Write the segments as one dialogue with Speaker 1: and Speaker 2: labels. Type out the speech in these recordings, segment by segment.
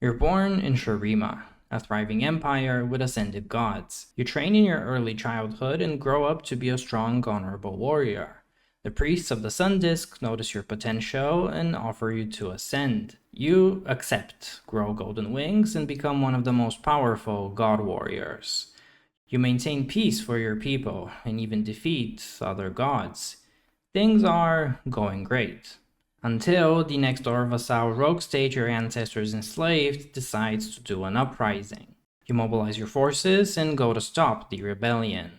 Speaker 1: You're born in Shurima, a thriving empire with ascended gods. You train in your early childhood and grow up to be a strong, honorable warrior. The priests of the Sun Disk notice your potential and offer you to ascend. You accept, grow golden wings, and become one of the most powerful god warriors. You maintain peace for your people and even defeat other gods. Things are going great. Until the next door vassal rogue state your ancestors enslaved decides to do an uprising. You mobilize your forces and go to stop the rebellion.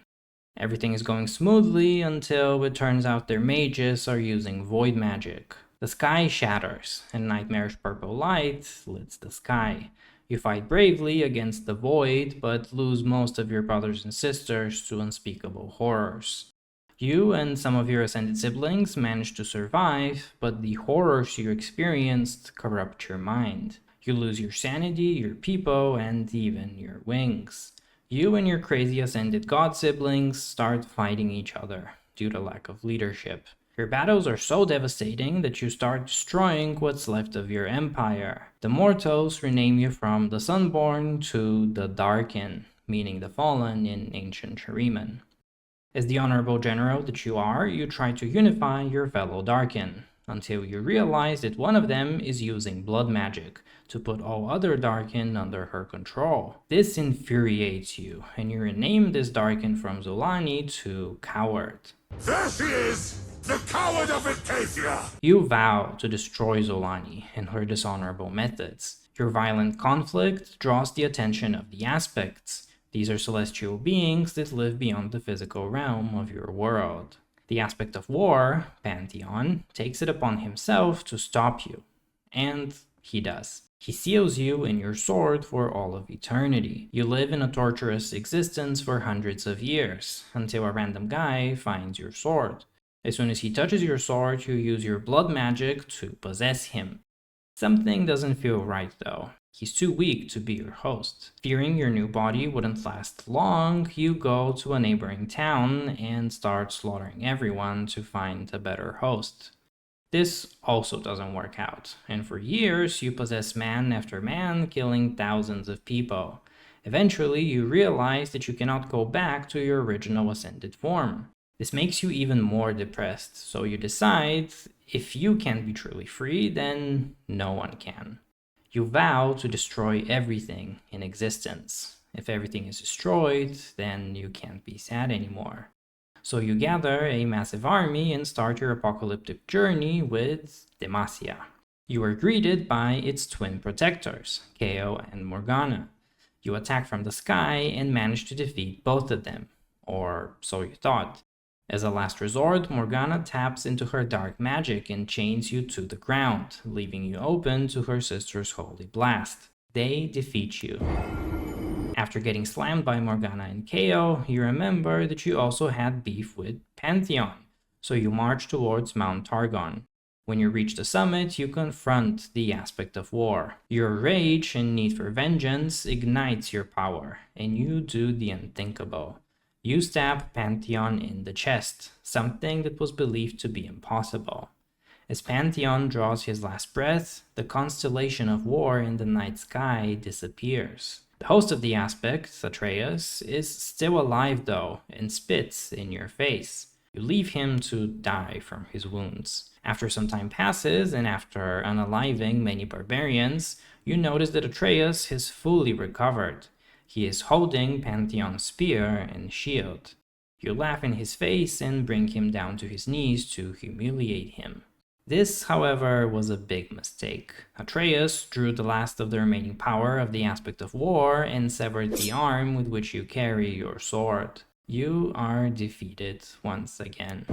Speaker 1: Everything is going smoothly until it turns out their mages are using void magic. The sky shatters, and nightmarish purple light lights the sky. You fight bravely against the void, but lose most of your brothers and sisters to unspeakable horrors. You and some of your ascended siblings manage to survive, but the horrors you experienced corrupt your mind. You lose your sanity, your people, and even your wings. You and your crazy ascended god siblings start fighting each other due to lack of leadership. Your battles are so devastating that you start destroying what's left of your empire. The mortals rename you from the Sunborn to the Darkin, meaning the Fallen in ancient Shuriman. As the honorable general that you are, you try to unify your fellow Darkin, until you realize that one of them is using blood magic to put all other Darkin under her control. This infuriates you, and you rename this Darkin from Xolaani to Coward.
Speaker 2: There she is! The coward of Pantheon!
Speaker 1: You vow to destroy Xolaani and her dishonorable methods. Your violent conflict draws the attention of the Aspects. These are celestial beings that live beyond the physical realm of your world. The Aspect of War, Pantheon, takes it upon himself to stop you. And he does. He seals you in your sword for all of eternity. You live in a torturous existence for hundreds of years, until a random guy finds your sword. As soon as he touches your sword, you use your blood magic to possess him. Something doesn't feel right though. He's too weak to be your host. Fearing your new body wouldn't last long, you go to a neighboring town and start slaughtering everyone to find a better host. This also doesn't work out, and for years you possess man after man, killing thousands of people. Eventually you realize that you cannot go back to your original ascended form. This makes you even more depressed, so you decide, if you can't be truly free, then no one can. You vow to destroy everything in existence. If everything is destroyed, then you can't be sad anymore. So you gather a massive army and start your apocalyptic journey with Demacia. You are greeted by its twin protectors, Ko and Morgana. You attack from the sky and manage to defeat both of them, or so you thought. As a last resort, Morgana taps into her dark magic and chains you to the ground, leaving you open to her sister's holy blast. They defeat you. After getting slammed by Morgana and Ko, you remember that you also had beef with Pantheon, so you march towards Mount Targon. When you reach the summit, you confront the Aspect of War. Your rage and need for vengeance ignites your power, and you do the unthinkable. You stab Pantheon in the chest, something that was believed to be impossible. As Pantheon draws his last breath, the constellation of war in the night sky disappears. The host of the Aspect, Atreus, is still alive though, and spits in your face. You leave him to die from his wounds. After some time passes, and after unaliving many barbarians, you notice that Atreus has fully recovered. He is holding Pantheon's spear and shield. You laugh in his face and bring him down to his knees to humiliate him. This, however, was a big mistake. Atreus drew the last of the remaining power of the Aspect of War and severed the arm with which you carry your sword. You are defeated once again.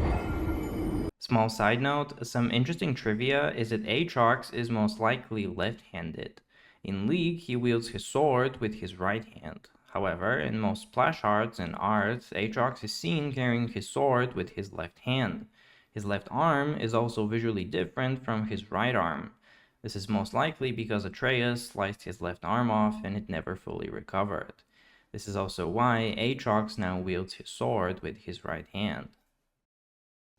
Speaker 1: Small side note, some interesting trivia is that Aatrox is most likely left-handed. In League, he wields his sword with his right hand. However, in most splash arts and art, Aatrox is seen carrying his sword with his left hand. His left arm is also visually different from his right arm. This is most likely because Atreus sliced his left arm off and it never fully recovered. This is also why Aatrox now wields his sword with his right hand.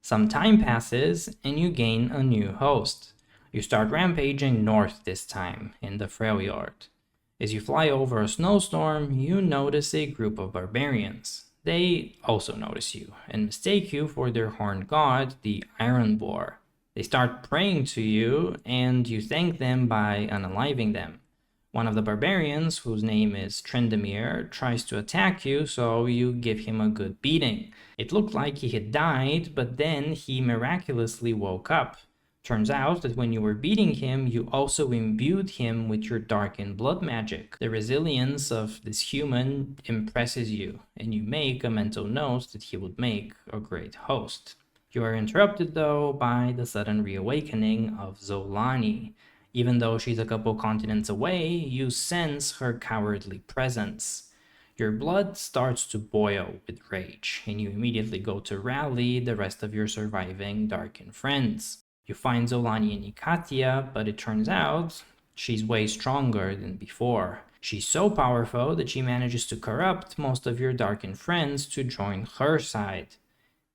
Speaker 1: Some time passes and you gain a new host. You start rampaging north this time, in the Freljord. As you fly over a snowstorm, you notice a group of barbarians. They also notice you, and mistake you for their horned god, the Iron Boar. They start praying to you, and you thank them by unaliving them. One of the barbarians, whose name is Trendemir, tries to attack you, so you give him a good beating. It looked like he had died, but then he miraculously woke up. Turns out that when you were beating him, you also imbued him with your darkened blood magic. The resilience of this human impresses you, and you make a mental note that he would make a great host. You are interrupted, though, by the sudden reawakening of Xolaani. Even though she's a couple continents away, you sense her cowardly presence. Your blood starts to boil with rage, and you immediately go to rally the rest of your surviving darkened friends. You find Xolaani and Ikatia, but it turns out she's way stronger than before. She's so powerful that she manages to corrupt most of your darkened friends to join her side.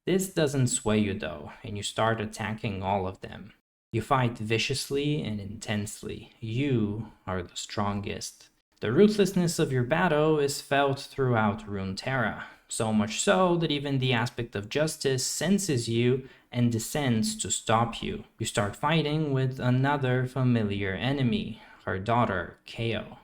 Speaker 1: This doesn't sway you though, and you start attacking all of them. You fight viciously and intensely. You are the strongest. The ruthlessness of your battle is felt throughout Runeterra, so much so that even the aspect of justice senses you and descends to stop you. You start fighting with another familiar enemy, her daughter, Kao.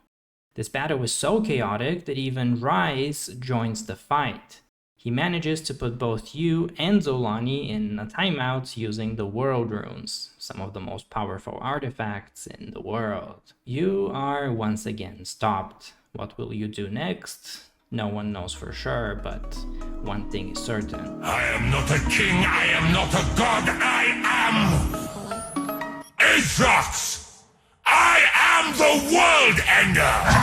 Speaker 1: This battle is so chaotic that even Rise joins the fight. He manages to put both you and Xolaani in a timeout using the World Runes, some of the most powerful artifacts in the world. You are once again stopped. What will you do next? No one knows for sure, but one thing is certain.
Speaker 2: I am not a king, I am not a god, I am Aatrox! I am the world ender!